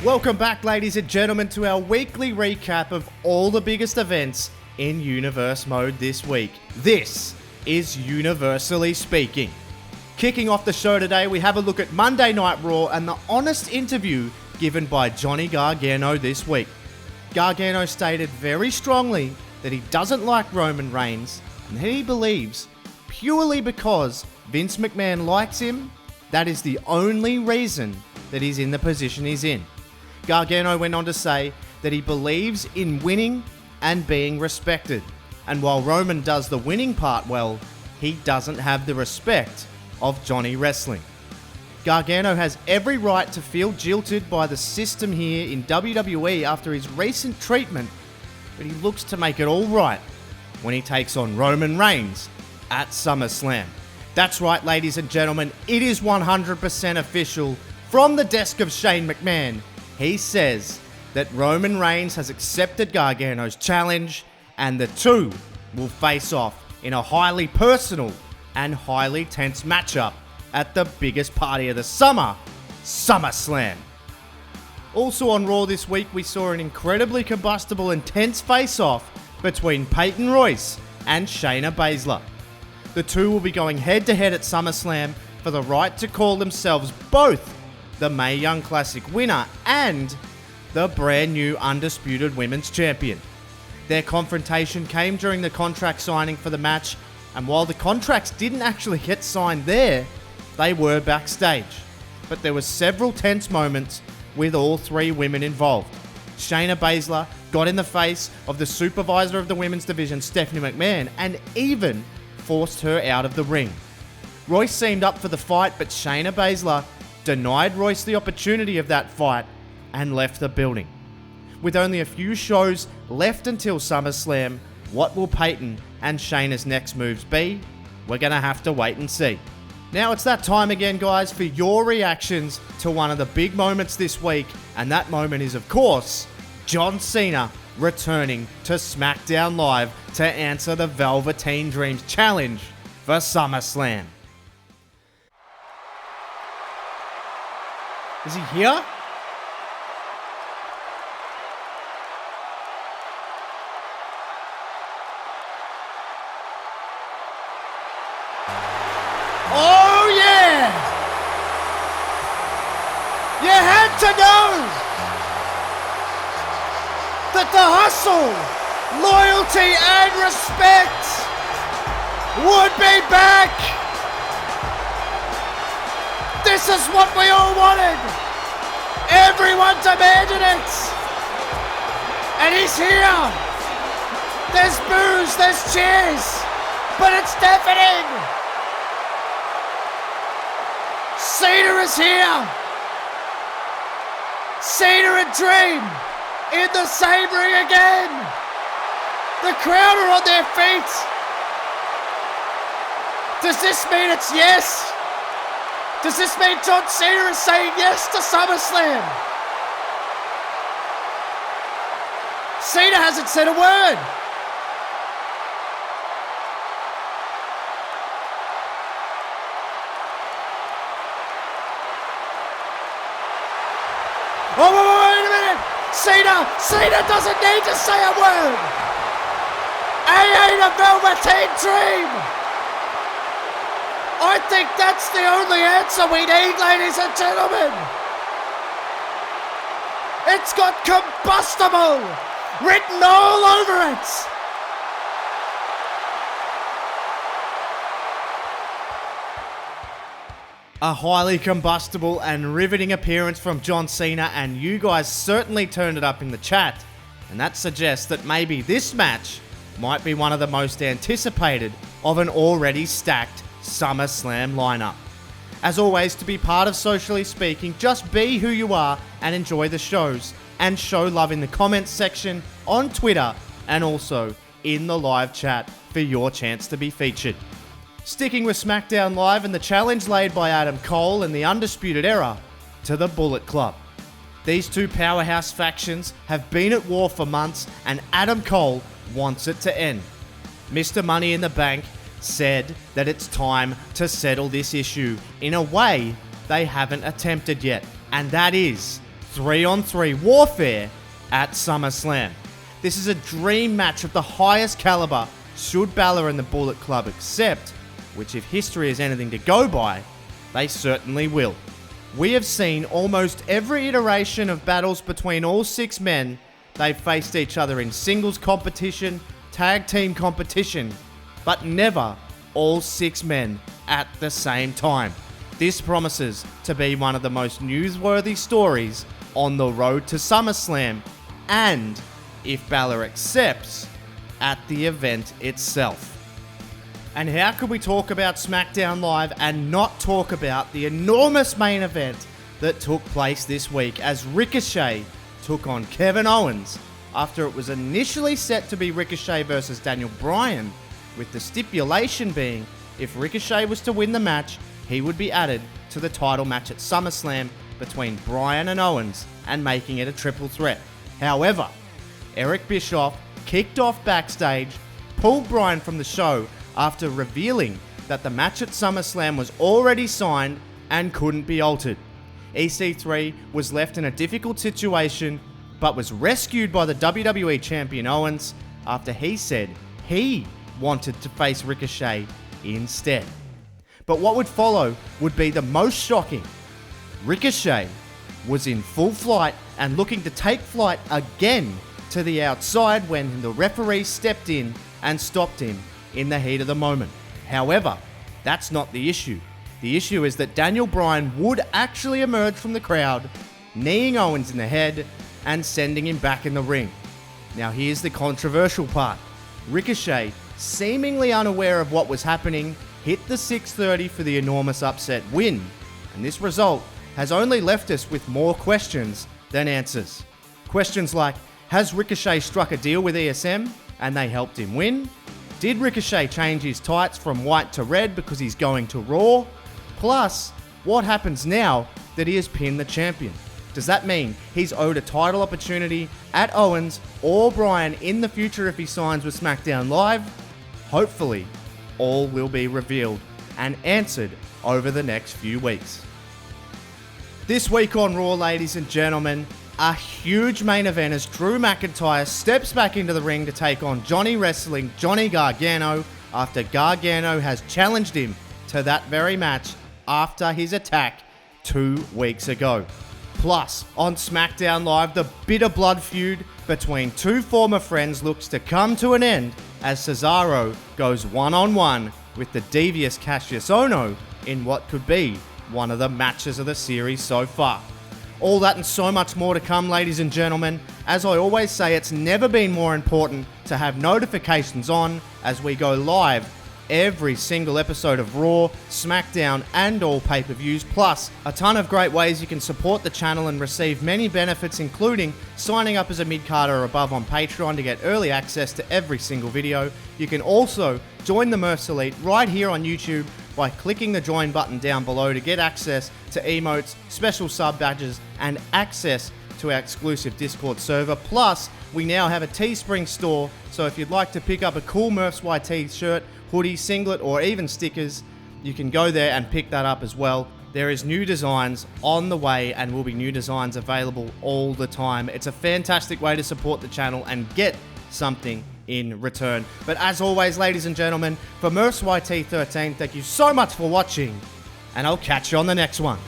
Welcome back, ladies and gentlemen, to our weekly recap of all the biggest events in Universe Mode this week. This is Universally Speaking. Kicking off the show today, we have a look at Monday Night Raw and the honest interview given by Johnny Gargano this week. Gargano stated very strongly that he doesn't like Roman Reigns and that he believes, purely because Vince McMahon likes him, that is the only reason that he's in the position he's in. Gargano went on to say that he believes in winning and being respected. And while Roman does the winning part well, he doesn't have the respect of Johnny Wrestling. Gargano has every right to feel jilted by the system here in WWE after his recent treatment, but he looks to make it all right when he takes on Roman Reigns at SummerSlam. That's right, ladies and gentlemen, it is 100% official from the desk of Shane McMahon. He says that Roman Reigns has accepted Gargano's challenge and the two will face off in a highly personal and highly tense matchup at the biggest party of the summer, SummerSlam. Also on Raw this week, we saw an incredibly combustible and tense face-off between Peyton Royce and Shayna Baszler. The two will be going head-to-head at SummerSlam for the right to call themselves both the Mae Young Classic winner and the brand new Undisputed Women's Champion. Their confrontation came during the contract signing for the match, and while the contracts didn't actually get signed there, they were backstage. But there were several tense moments with all three women involved. Shayna Baszler got in the face of the supervisor of the women's division, Stephanie McMahon, and even forced her out of the ring. Royce seemed up for the fight, but Shayna Baszler denied Royce the opportunity of that fight and left the building. With only a few shows left until SummerSlam, what will Peyton and Shayna's next moves be? We're going to have to wait and see. Now it's that time again, guys, for your reactions to one of the big moments this week, and that moment is, of course, John Cena returning to SmackDown Live to answer the Velveteen Dreams challenge for SummerSlam. Is he here? Oh yeah! You had to know that the hustle, loyalty and respect would be back. This is what we all wanted. Everyone demanded it. And he's here. There's booze, there's cheers, but it's deafening. Cena is here. Cena and Dream in the same ring again. The crowd are on their feet. Does this mean it's yes? Does this mean John Cena is saying yes to SummerSlam? Cena hasn't said a word. Oh, wait a minute. Cena doesn't need to say a word. A Velveteen Dream. I think that's the only answer we need, ladies and gentlemen. It's got combustible written all over it. A highly combustible and riveting appearance from John Cena, and you guys certainly turned it up in the chat. And that suggests that maybe this match might be one of the most anticipated of an already stacked SummerSlam lineup. As always, to be part of Socially Speaking, just be who you are and enjoy the shows, and show love in the comments section, on Twitter, and also in the live chat for your chance to be featured. Sticking with SmackDown Live and the challenge laid by Adam Cole and the Undisputed Era to the Bullet Club. These two powerhouse factions have been at war for months, and Adam Cole wants it to end. Mr. Money in the Bank said that it's time to settle this issue in a way they haven't attempted yet, and that is 3-on-3 warfare at SummerSlam. This is a dream match of the highest caliber should Balor and the Bullet Club accept, which if history is anything to go by, they certainly will. We have seen almost every iteration of battles between all 6 men. They've faced each other in singles competition, tag team competition, but never all 6 men at the same time. This promises to be one of the most newsworthy stories on the road to SummerSlam, and, if Balor accepts, at the event itself. And how could we talk about SmackDown Live and not talk about the enormous main event that took place this week as Ricochet took on Kevin Owens after it was initially set to be Ricochet versus Daniel Bryan, with the stipulation being if Ricochet was to win the match, he would be added to the title match at SummerSlam between Bryan and Owens and making it a triple threat. However, Eric Bischoff kicked off backstage, pulled Bryan from the show after revealing that the match at SummerSlam was already signed and couldn't be altered. EC3 was left in a difficult situation but was rescued by the WWE Champion Owens after he said he wanted to face Ricochet instead. But what would follow would be the most shocking. Ricochet was in full flight and looking to take flight again to the outside when the referee stepped in and stopped him in the heat of the moment. However, that's not the issue. The issue is that Daniel Bryan would actually emerge from the crowd, kneeing Owens in the head and sending him back in the ring. Now here's the controversial part. Ricochet, seemingly unaware of what was happening, hit the 630 for the enormous upset win, and this result has only left us with more questions than answers. Questions like, has Ricochet struck a deal with ESM and they helped him win? Did Ricochet change his tights from white to red because he's going to Raw? Plus, what happens now that he has pinned the champion? Does that mean he's owed a title opportunity at Owens or Bryan in the future if he signs with SmackDown Live? Hopefully, all will be revealed and answered over the next few weeks. This week on Raw, ladies and gentlemen, a huge main event as Drew McIntyre steps back into the ring to take on Johnny Wrestling Johnny Gargano after Gargano has challenged him to that very match after his attack 2 weeks ago. Plus, on SmackDown Live, the bitter blood feud between 2 former friends looks to come to an end as Cesaro goes one-on-one with the devious Cassius Ohno in what could be one of the matches of the series so far. All that and so much more to come, ladies and gentlemen. As I always say, it's never been more important to have notifications on as we go live every single episode of Raw, SmackDown, and all pay-per-views, plus a ton of great ways you can support the channel and receive many benefits, including signing up as a mid-carder or above on Patreon to get early access to every single video. You can also join the Mercs Elite right here on YouTube by clicking the join button down below to get access to emotes, special sub badges, and access to our exclusive Discord server. Plus, we now have a Teespring store, so if you'd like to pick up a cool Mercs YT shirt, hoodie, singlet, or even stickers, you can go there and pick that up as well. There is new designs on the way and will be new designs available all the time. It's a fantastic way to support the channel and get something in return. But as always, ladies and gentlemen, for Mercs YT13, thank you so much for watching, and I'll catch you on the next one.